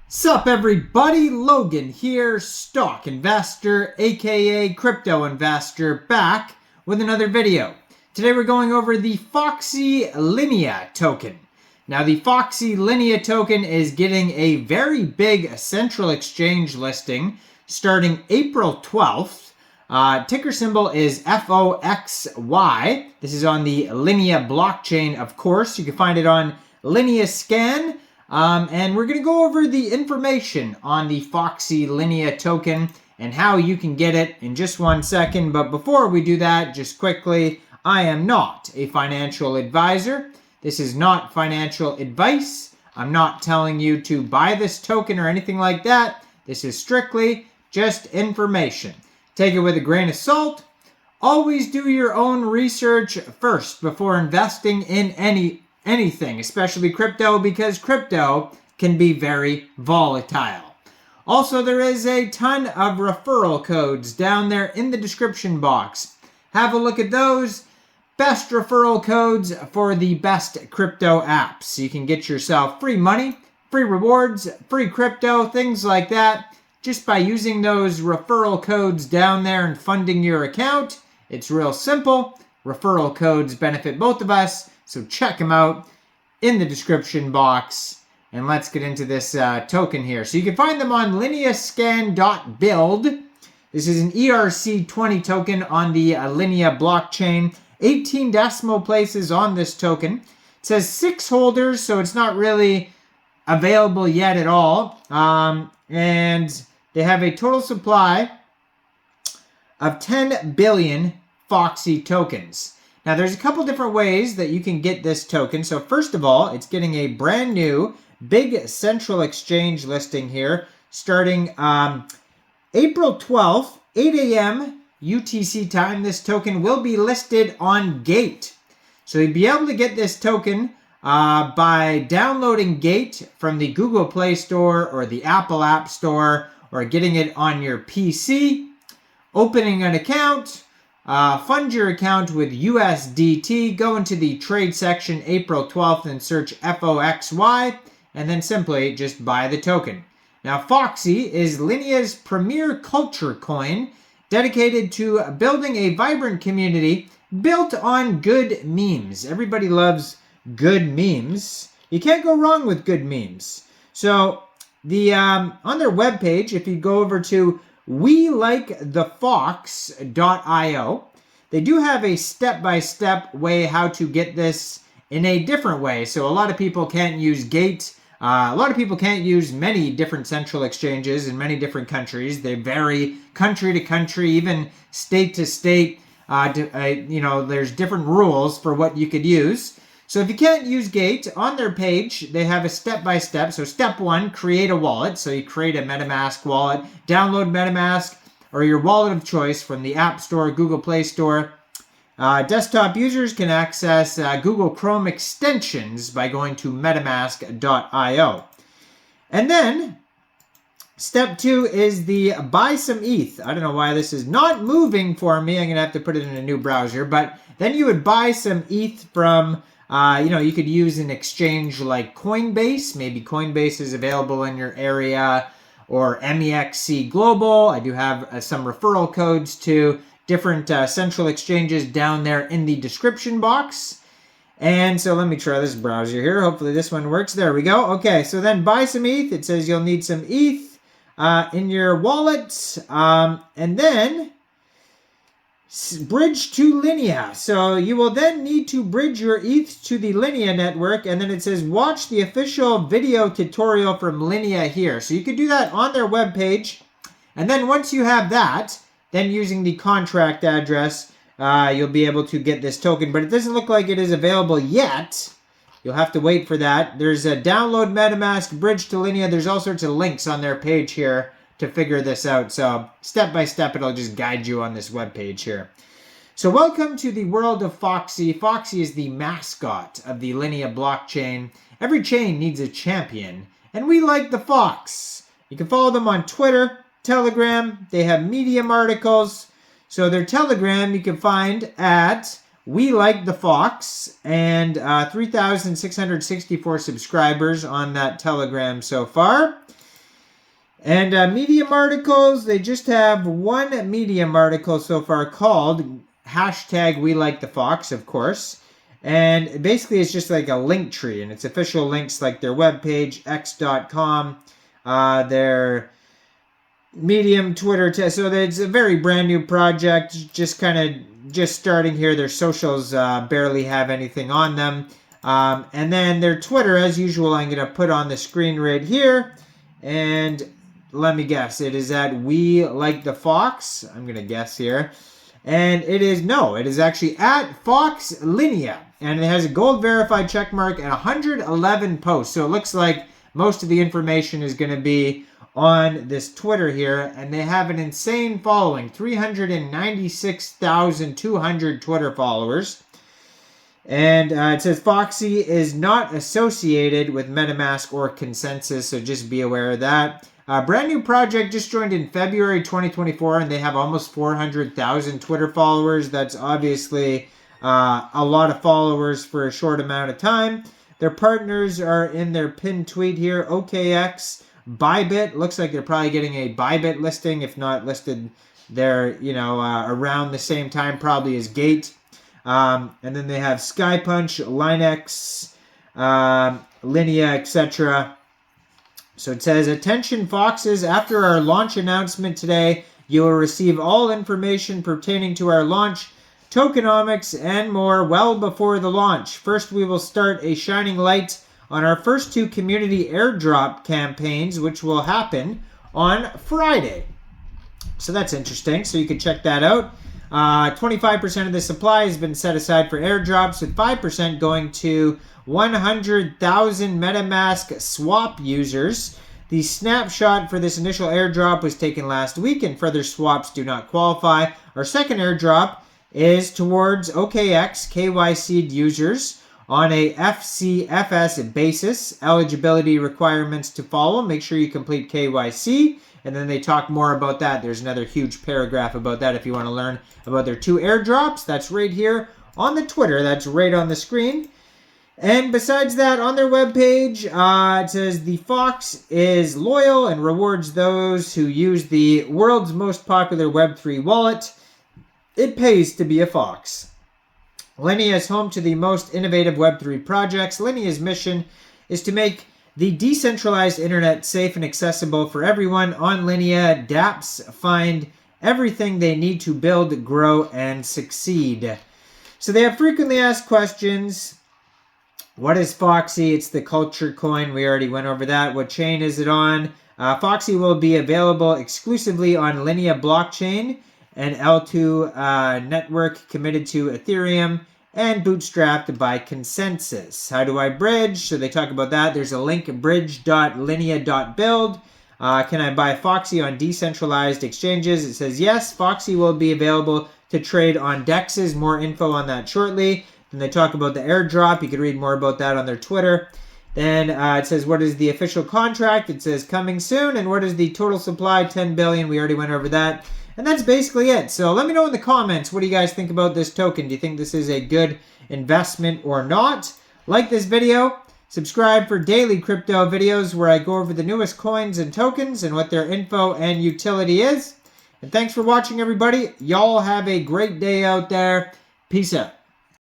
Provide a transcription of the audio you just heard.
Sup everybody, Logan here, stock investor, aka crypto investor, back with another video. Today we're going over the Foxy Linea token. Now the Foxy Linea token is getting a very big central exchange listing starting April 12th. Ticker symbol is FOXY. This is on the Linea blockchain, of course. You can find it on Lineachain. And we're going to go over the information on the Foxy Linea token and how you can get it in just 1 second. But before we do that, just quickly, I am not a financial advisor. This is not financial advice. I'm not telling you to buy this token or anything like that. This is strictly just information. Take it with a grain of salt. Always do your own research first before investing in anything, especially crypto, because crypto can be very volatile. Also, there is a ton of referral codes down there in the description box. Have a look at those. Best referral codes for the best crypto apps. You can get yourself free money, free rewards, free crypto, things like that, just by using those referral codes down there and funding your account. It's real simple. Referral codes benefit both of us. So check them out in the description box. And let's get into this token here. So you can find them on lineascan.build. This is an ERC20 token on the Linea blockchain. 18 decimal places on this token. It says 6 holders, so it's not really available yet at all. And they have a total supply of 10 billion Foxy tokens. Now, there's a couple different ways that you can get this token. So first of all, it's getting a brand new big central exchange listing here starting April 12th, 8 a.m. UTC time. This token will be listed on Gate. So you'll be able to get this token by downloading Gate from the Google Play Store or the Apple App Store, or getting it on your PC, opening an account. Fund your account with USDT, go into the trade section April 12th and search FOXY, and then simply just buy the token. Now, Foxy is Linea's premier culture coin, dedicated to building a vibrant community built on good memes. Everybody loves good memes. You can't go wrong with good memes. So, on their webpage, if you go over to WeLikeTheFox.io. They do have a step-by-step way how to get this in a different way. So a lot of people can't use Gate. A lot of people can't use many different central exchanges in many different countries. They vary country to country, even state to state. There's different rules for what you could use. So if you can't use Gate, on their page, they have a step-by-step. So step 1, create a wallet. So you create a MetaMask wallet, download MetaMask or your wallet of choice from the App Store, Google Play Store. Desktop users can access Google Chrome extensions by going to metamask.io. And then step 2 is the buy some ETH. I don't know why this is not moving for me. I'm going to have to put it in a new browser. But then you would buy some ETH from... you could use an exchange like Coinbase. Maybe Coinbase is available in your area, or MEXC Global. I do have some referral codes to different central exchanges down there in the description box. And so let me try this browser here. Hopefully this one works. There we go. Okay, so then buy some ETH. It says you'll need some ETH in your wallet. And then bridge to Linea. So you will then need to bridge your ETH to the Linea network, and then it says watch the official video tutorial from Linea here. So you could do that on their webpage, and then once you have that, then using the contract address, you'll be able to get this token. But it doesn't look like it is available yet. You'll have to wait for that. There's a download MetaMask, bridge to Linea. There's all sorts of links on their page here to figure this out. So step by step, it'll just guide you on this webpage here. So welcome to the world of Foxy. Foxy is the mascot of the Linea blockchain. Every chain needs a champion, and we like the Fox. You can follow them on Twitter, Telegram. They have Medium articles. So their Telegram you can find at We Like the Fox, and 3,664 subscribers on that Telegram so far. And Medium articles, they just have one Medium article so far called #WeLikeTheFox, of course. And basically it's just like a link tree, and it's official links like their webpage, x.com, their Medium, Twitter. So it's a very brand new project, just starting here. Their socials barely have anything on them. And then their Twitter, as usual, I'm going to put on the screen right here. And let me guess, it is at WeLikeTheFox. I'm going to guess here. And it is actually at Fox Linea. And it has a gold verified check mark and 111 posts. So it looks like most of the information is going to be on this Twitter here. And they have an insane following, 396,200 Twitter followers. And it says Foxy is not associated with MetaMask or Consensus, so just be aware of that. Brand new project, just joined in February 2024, and they have almost 400,000 Twitter followers. That's obviously a lot of followers for a short amount of time. Their partners are in their pinned tweet here. KCEX, Bybit. Looks like they're probably getting a Bybit listing, if not listed there, around the same time, probably as Gate. And then they have Skypunch, Linex, Linea, etc. So it says, attention Foxes, after our launch announcement today, you will receive all information pertaining to our launch, tokenomics, and more well before the launch. First, we will start a shining light on our first two community airdrop campaigns, which will happen on Friday. So that's interesting. So you can check that out. 25% of the supply has been set aside for airdrops, with 5% going to 100,000 MetaMask swap users. The snapshot for this initial airdrop was taken last week, and further swaps do not qualify. Our second airdrop is towards OKX KYC users on a FCFS basis. Eligibility requirements to follow. Make sure you complete KYC. And then they talk more about that. There's another huge paragraph about that if you want to learn about their two airdrops. That's right here on the Twitter. That's right on the screen. And besides that, on their webpage, it says the Fox is loyal and rewards those who use the world's most popular Web3 wallet. It pays to be a Fox. Linea is home to the most innovative Web3 projects. Linea's mission is to make the decentralized internet safe and accessible for everyone. On Linea, dApps find everything they need to build, grow, and succeed. So they have frequently asked questions. What is Foxy? It's the culture coin. We already went over that. What chain is it on? Foxy will be available exclusively on Linea blockchain, an L2 network committed to Ethereum, and bootstrapped by Consensus. How do I bridge? So they talk about that. There's a link, bridge.linea.build. Can I buy Foxy on decentralized exchanges? It says yes, Foxy will be available to trade on DEXs. More info on that shortly. Then they talk about the airdrop. You can read more about that on their Twitter. Then it says, what is the official contract? It says coming soon. And what is the total supply? 10 billion. We already went over that. And that's basically it. So let me know in the comments, what do you guys think about this token? Do you think this is a good investment or not? Like this video. Subscribe for daily crypto videos where I go over the newest coins and tokens and what their info and utility is. And thanks for watching, everybody. Y'all have a great day out there. Peace out.